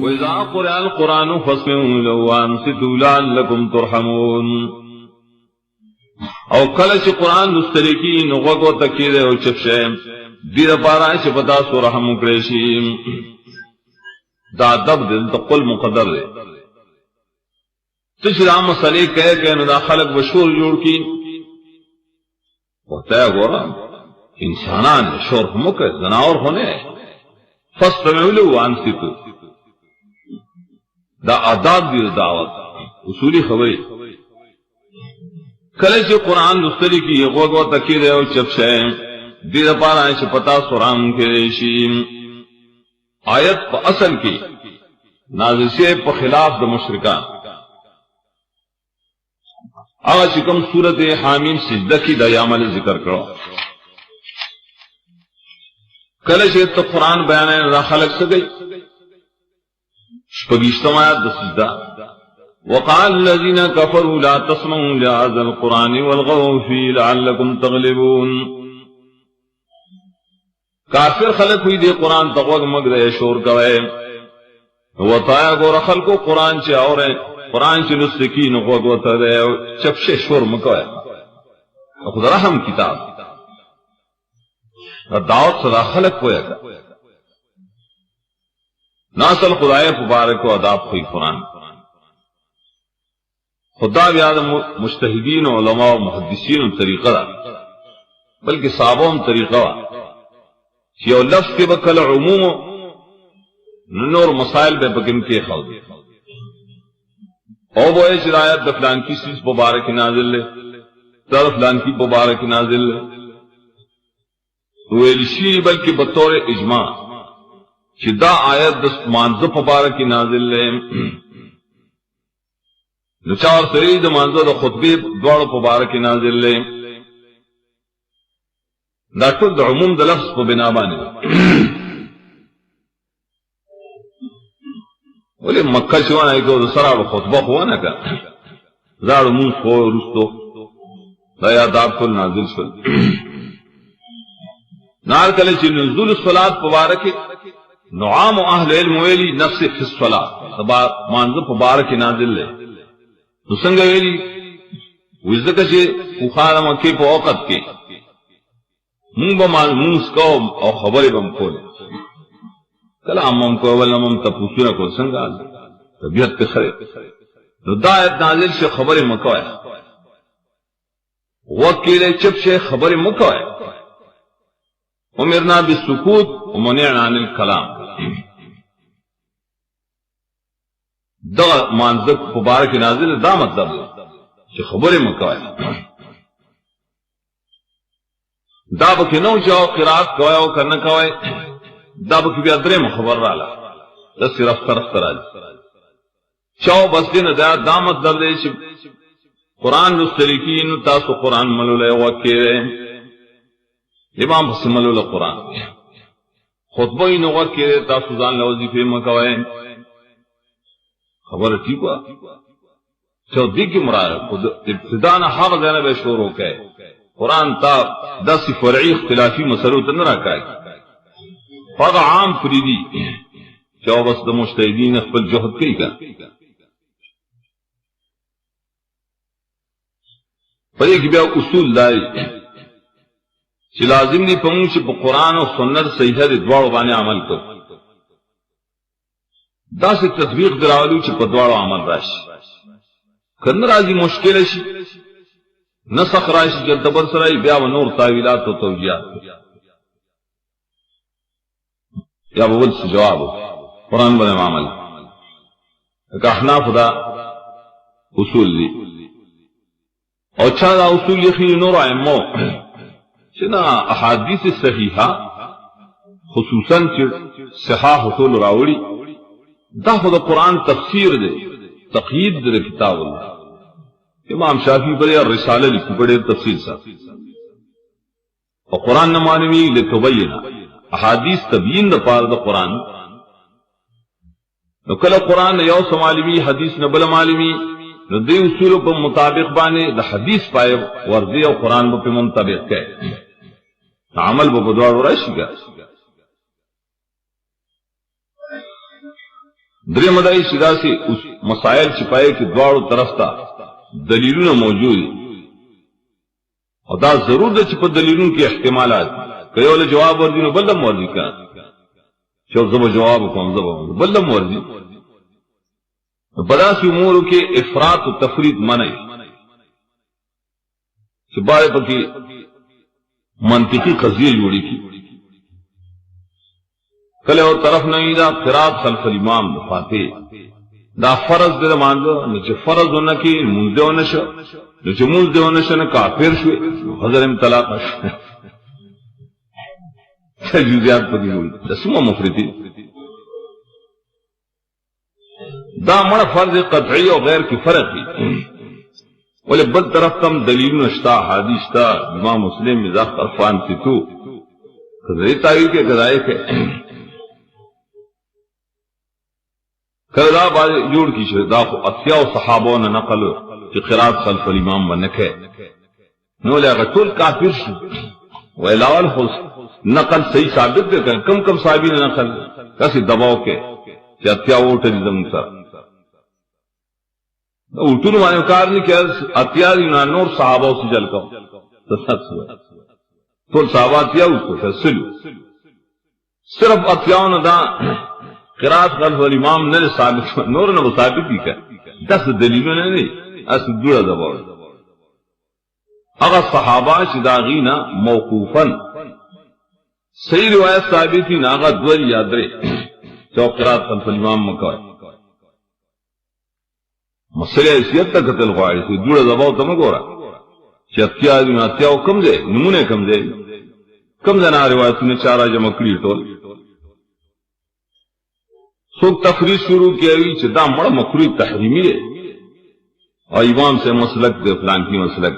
وَإِذَا قُرِئَ الْقُرْآنُ فَاسْمِعُوا لَهُ وَأَنصِتُوا لَعَلَّكُمْ تُرْحَمُونَ. او کله چې قرآن لوستل کېږي نو غوږ ورته کېږدئ او چپ شئ، دې دپاره چې په تاسو رحم وکړی شي. دا ادب دی، دلته قل مقدر دی. ته چې دا مسلې کوې نو دا خلک به شور جوړ کړي. ورته یې ګوره انسانان شور خو مه کوئ، ځناور خو نه. فاستمعوا له وانصتوا، دا آداب دی دعوت، اصولی خبرې. کله چې قرآن لوستل کېږي غوږ ورته کېږدئ او چپ شئ، دې دپاره چې په تاسو رحم وکړی شي. آیت په اصل کې نازل شوی په خلاف د مشرکان. هغه چې کوم سورت حامیم سجده کې دا عمل ذکر کړو. کله چې ته قرآن بیانوي دا خلک څه کوي؟ شپږویشتم آیت د سجده: وقال الذين كفروا لا تسمعوا لهذا القرآن والغوا فيه لعلكم تغلبون. کافر خلق ہوئی دے قرآن تغوگ مگدے شور کوئے. وطایا گو رخل کو قرآن چے آورے، قرآن چے نسکین غوگ وطا دے چپشے شور مکوئے. خود رحم کتاب دعوت صدا خلق ہوئے گا. ناصل خدای مبارک و عذاب ہوئی قرآن. خدا بیاد مجتہدین و علماء و محدثین و طریقہ دا، بلکہ صحابوں طریقہ دا یو لفظ کے بکل عموم نور مسائل بے بکن کے خود او بوئے شرایت دفلان کی سیز مبارک نازل لے در فلان کی مبارک نازل لے ویلشی بلکہ بطور اجماع شدہ آیت دس مانزہ مبارک نازل لے نچار سرید مانزہ دا خطبی دوڑ مبارک نازل لے. دا ټول د عموم د لفظ په بنا باندې. ولې مکه چې ونه کو د سره خطبه خو نه کا زاړه مون خو رستو دا آداب ټول نازل شول. نار کله چې نزول الصلات مبارک نعام اهل علم ویلی نفس فی الصلاه تبا مانزه مبارک نازل لے. نو څنګه ویلی وځکه چې بخاری مکه په وخت کې مونږ به مونږ کوم او خبرې به کول. کلام هم کول هم تاسو کو څنګه طبیعت ته خره. نو دا آیت نازل شي خبرې مکوئ، وکیل چپ شي خبرې مکوئ. امرنا بالسکوت ومنعنا عن الكلام. دا مانزه مبارک نازل دا مطلب چې خبرې مکوئ. دا بکی نو چاو قرآت کوئے او کرنا کوئے، دا بکی بیا درم خبر رالا دستی رفتر آج چاو بس دین دا مطلب دے چھ قرآن رستلیکین تاسو قرآن ملولے وکی رہے امام بس ملولے قرآن خطبوئی نو وکی رہے تاسو زان لوزیفے مکوئے. خبر ٹھیک ہوا چاو دی کی مراد ابتدانا حق دینا بے شور ہو کے قرآن تا دس فرعی اختلافی مسئلوں تن رکھا ہے. فرض عام فریدی چاو بس دا مجتہدین اخبر جہد کئی کا پر ایک بیا اصول داری چی لازم دی پمون چی پا قرآن و سنت صحیح دی دوارو بانے عمل کر. دا سے تطبیق دراولو چی پا دوارو عمل راشی کرن رازی مشکل شی نسخ راشی جلدبر سرائی بیا و نور تاویلات و توجیات یا بول سے جواب ہو قرآن بنے معامل ایک احناف دا اصول دی اور چھا دا اصول یخی نور آئمو چنا احادیث صحیحہ خصوصاً صحاح حصول راوڑی دا خود قرآن تفسیر دے تقیید دے کتاب اللہ. امام شافعی بڑے رسالہ لکھی بڑے تفصیل سا اور قرآن نہ معلومی لتبینا احادیث تبیین دا پار دا قرآن نو کل قرآن یو سمالمی حدیث نہ بل معلومی نو دی اصول پر مطابق بانے دا حدیث پائے ورزی اور قرآن پر منطبق کہے عمل با بدوار ورائشی گا. درې مدعی سدا سے اس مسائل چھپائے کہ دواړو طرف ته دلیلونه موجود دي او دا ضرور ده چې په دلیلونو کې احتمالات که یو له جواب ورځي نو بل هم ورځي که چې زه به جواب کوم زه به بل هم ورځي. په داسې امورو کې افراط و تفرید منع چې باید پکې منطقي قضیه جوړی کی کله اور طرف نہیں دا قرات خلف الامام فاتح دا فرض دے مانځو نو چې فرض ونه کی مونږ ونه شو نو چې مونږ ونه شو نه کافر شو حضرت طلاق تجویزات پکې وي دسمه مفرطی دا مړه فرض قطعی او غیر کی فرق دی ولې بل طرف تم دلیل نشتا حدیث تا امام مسلم مزاح عرفان کی تو کذری تعویل کے گدائے کے کذا باز جوړ کی شه دا خو اتیا او صحابو نه نقل چې قرات خلف الامام ونکه نو لا ټول کافر شو ویلاول خو نقل صحیح ثابت ده کم کم صحابی نے نقل کسي دباو کې چې اتیا وټه دې زموږ سره اٹھن مانے کار نہیں کیا اتیار نور صحابہ سے جل کا تو صحابہ اتیا اس کو فیصلو صرف اتیاؤں دا قرات خلف الامام نے ثابت نور نے ثابت ہی کیا 10 دلیلوں نے نہیں اس دوڑا دباؤ اگر صحابہ شداغینا موقوفا صحیح روایت ثابت ہی ناغا دور یاد رہے جو قرات خلف الامام مکوئے مسئلہ حیثیت تک قتل غواړي چې دوړه دباو ته مګوره چې اتیاو کم دی نمونه کم دی کم ځنا روایتونه چاره جمع کړي ټول څوک تفریض شروع کوي چې دا مړه مکروه تحریمی دی او امام سے مسلک دی فلان کی مسلک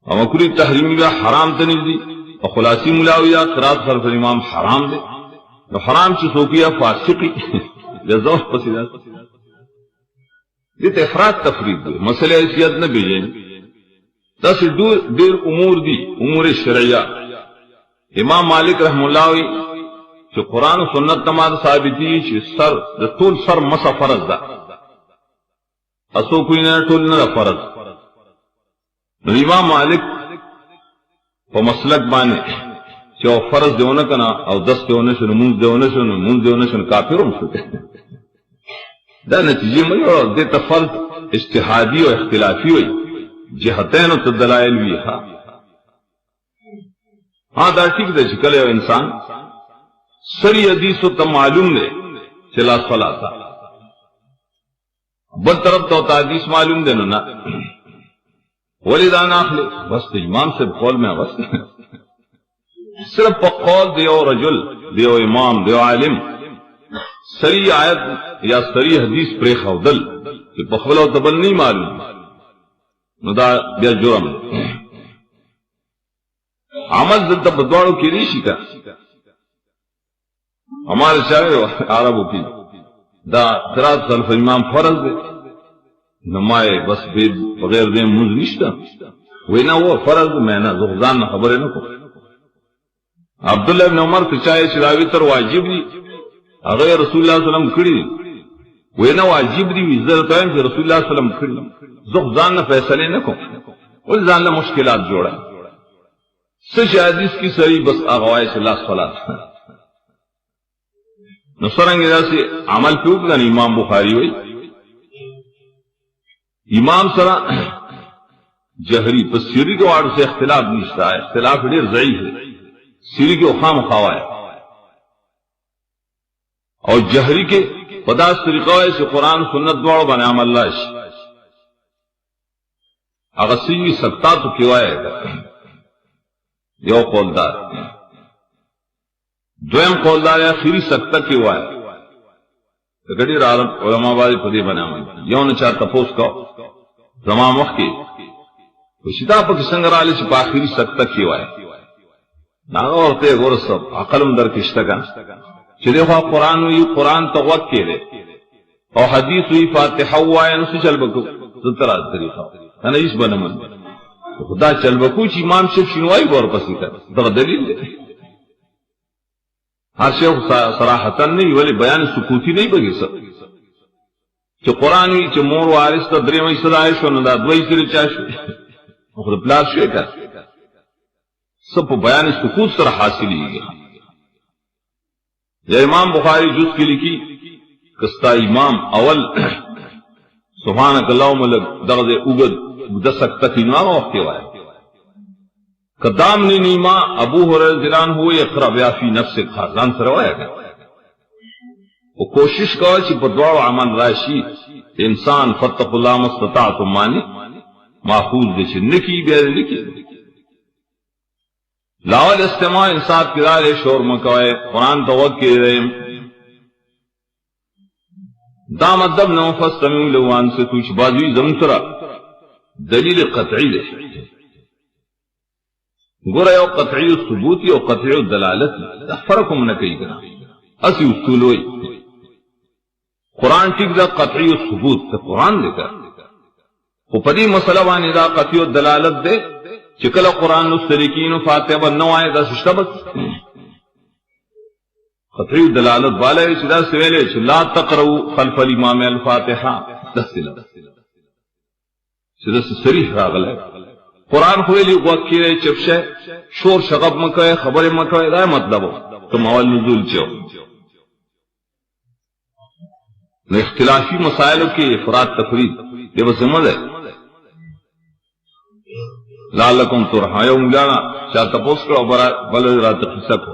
او مکروه تحریمی دا حرام ته نږدې او خلاصی ملاویہ قرات خلف الامام حرام دی نو حرام چې څوکیا فاسقی جزاء پسیدہ دیت افراد تفرید دی مسئلہ حیثیت نہ بیجیں دس دیر امور دی امور شرعیہ امام مالک رحم اللہ وی کہ قرآن و سنت نماز ثابتی کہ سر طول سر مسا فرض دا اسو کوئی نہ طول نہ فرض امام مالک و مسلک بانے کہ وہ فرض دیونا کنا او دس دیونا شنو منز دیونا شنو کافر ہم شکے دا نتیجے میں اور دیتا فرض اجتہادی و اختلافی ہوئی جہتین و تدلائل بھی ہاں دا ٹھیک دے چکلے ہو انسان سری حدیث و تم معلوم دے چلا صلاح تھا بل طرف تو حدیث معلوم دے نا ولی دان آخلے بس امام سے قول میں بس صرف قول دیو رجل دیو امام دیو عالم سری آیت یا سری حدیث پر خودل کہ بخبل و تبل نہیں معلوم نو دا بیا جرم عمل دلتا بدوارو کی ریشی کا ہمارے شاعر عربوں کی دا قرات خلف امام فرض دے نمائے بس بغیر دے منز نشتا وہی نہ وہ فرض میں نہ زغزان نہ خبریں نہ کو عبداللہ ابن عمر کچائے شراوی تر واجب دی اگر رسول اللہ صلی اللہ علیہ وسلم کھڑی وہ نہ واجب دی عزت ہے کہ رسول اللہ صلی اللہ علیہ وسلم کھڑی زغزان نہ فیصلے نہ کو اس جان نہ مشکلات جوڑا سچ حدیث کی سری بس اغوائے سے اللہ صلاۃ نصرنگ سے عمل کیوں کہ امام بخاری ہوئی امام سرا جہری پس سری کے وارڈ سے اختلاف نشتا ہے اختلاف ډیر ضعیف ہے سری کے خام خواہ اور جہری کے پداس طریقہ سے قرآن سنت دوڑ بنے عمل اللہ اگر سیوی سکتا تو کیوں آئے گا یو قولدار دویم قولدار یا خیری سکتا کیوں آئے گڑی رارم علماء بازی پدی بنے عمل یو نچار تپوس کا زمان وقت کی وشیدہ پا کسنگر آلی سے پا خیری سکتا کیوں آئے ناغا ورتے گور سب عقلم در کشتا کن چلے خواہ قرآن ہوئی قرآن تغوک کے دے اور حدیث ہوئی فاتحہ ہوا ہے نسو چل بکو سترہ طریقہ کہنا اس بنمن خدا چل بکو چی امام شیف شنوائی بور پسی کر در دلیل دے ہر شیخ صراحتاً نہیں ولی بیان سکوتی نہیں بگی سر کہ قرآن وی چې مور وارث ته درې وایي صدا شو نو دا دوی سره چا شو خو د پلار شوی که څه په بیان سکوت سره حاصلېږي. یا امام بخاری جز کی لکھی کستا امام اول سبحانک اللہم لگ دغد اگد دسک تک انوام وقت وائے قدام نے نیما ابو حریر زران ہوئے اقرا بیا فی نفس خازان سے روایا گا. وہ کوشش کرو چی بدوار عمل راشی انسان فتق اللہ مستطاعتم مانی محفوظ دے چی نکی بیار نکی لاول استماع انسان کرارے شور مکوئے قرآن توقع رہے دام ادب نو فستمیو لوان سے توچ بازوی زمسرا دلیل قطعی دے گورا یو قطعی ثبوتی او قطعی دلالتی فرقم نکی کنا اسی اصولوئی قرآن ٹک دا قطعی ثبوت تا قرآن دے کر خو پدی مسئلہ وانی دا قطعی دلالت دے چکل قرآن السلکین فاتحہ بنو آئے دا سشتہ بس قطعی دلالت والا ہے چدا سویلے چھ لا تقرؤ خلف الامام الفاتحہ دستلا چدا سریح راغل ہے قرآن خویلی وقی رہے چپشے شور شغب مکوئے خبر مکوئے دا مطلب ہو تم اول نزول چاہو اختلافی مسائلوں کی افراد تفرید یہ بس سمجھ ہے لعلکم ترحمون مولانا چاہ تپوس کرو بلد رات قصہ کو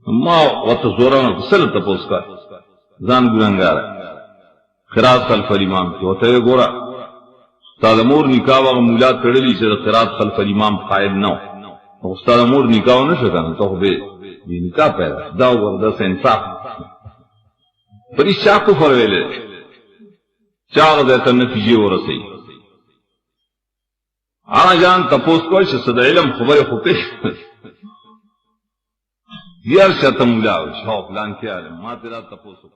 ما وقت زورانا کسل تپوس کر زان گرنگار خراط خلف الامام کی ہوتا ہے گورا استاد امور نکاح وغا مولاد کردلی چاہ خراط خلف الامام قائد نو استاد امور نکاح نہ شکانا تو بے نکاح پیدا داو گردہ سے انصاف پر اس چاہ کو فرویلے چاہ دیتا نتیجے و رسی آنا جان تپوس کوئی صد علم خبر خوکش دیار شاہ تمولا شاہ فلان کیا علم ما تیرا تپوس کو